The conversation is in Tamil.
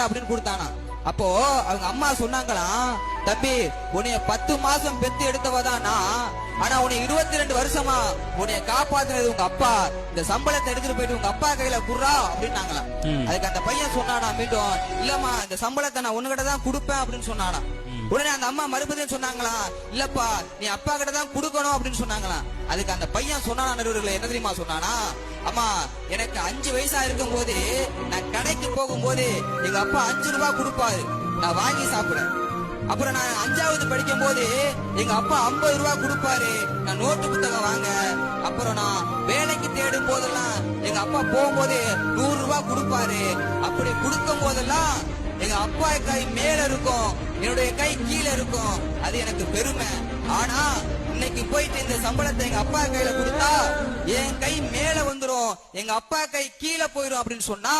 அப்படின்னு கொடுத்தானா. அப்போ அவங்க அம்மா சொன்னாங்களாம், தம்பி உன்னைய 10 மாசம் பெத்து எடுத்தவதானா, ஆனா உன்னை 22 வருஷமா உன்னைய காப்பாத்துனது உங்க அப்பா. இந்த சம்பளத்தை எடுத்துட்டு போயிட்டு உங்க அப்பா கையில குடுறா அப்படின்னாங்களாம். அதுக்கு அந்த பையன் சொன்னானா மீண்டும், இல்லம்மா இந்த சம்பளத்தை நான் உன்கிட்ட தான் கொடுப்பேன் அப்படின்னு சொன்னானா. உடனே அந்த அம்மா மறுபடியும் சொன்னாங்களா, இல்லப்பா நீ அப்பா கிட்ட தான் கொடுக்கணும் அப்படின்னு சொன்னாங்களாம். அதுக்கு அந்த பையன் சொன்னானா, நடுவர்களே என்ன தெரியுமா சொன்னானா, அம்மா எனக்கு 5 வயசா இருக்கும் போது நான் கடைக்கு போகும்போது எங்க அப்பா 5 ரூபாய் கொடுப்பாரு, நான் வாங்கி சாப்பிடுறேன். அப்புறம் நான் 5வது படிக்கும் போது எங்க அப்பா 50 ரூபாய் கொடுப்பாரு, நான் நோட்டு புத்தகம் வாங்க. அப்புறம் நான் வேலைக்கு தேடும் போதெல்லாம் எங்க அப்பா போகும்போது 100 ரூபாய் கொடுப்பாரு. அப்படி கொடுக்கும் போதெல்லாம் எங்க அப்பா கை மேல இருக்கும், என்னுடைய கை கீழே இருக்கும், அது எனக்கு பெருமை. ஆனா இன்னைக்கு போயிட்டு இந்த சம்பளத்தை எங்க அப்பா கையில கொடுத்தா என் கை மேல வந்துரும், எங்க அப்பா கை கீழே போயிரும் அப்படின்னு சொன்னா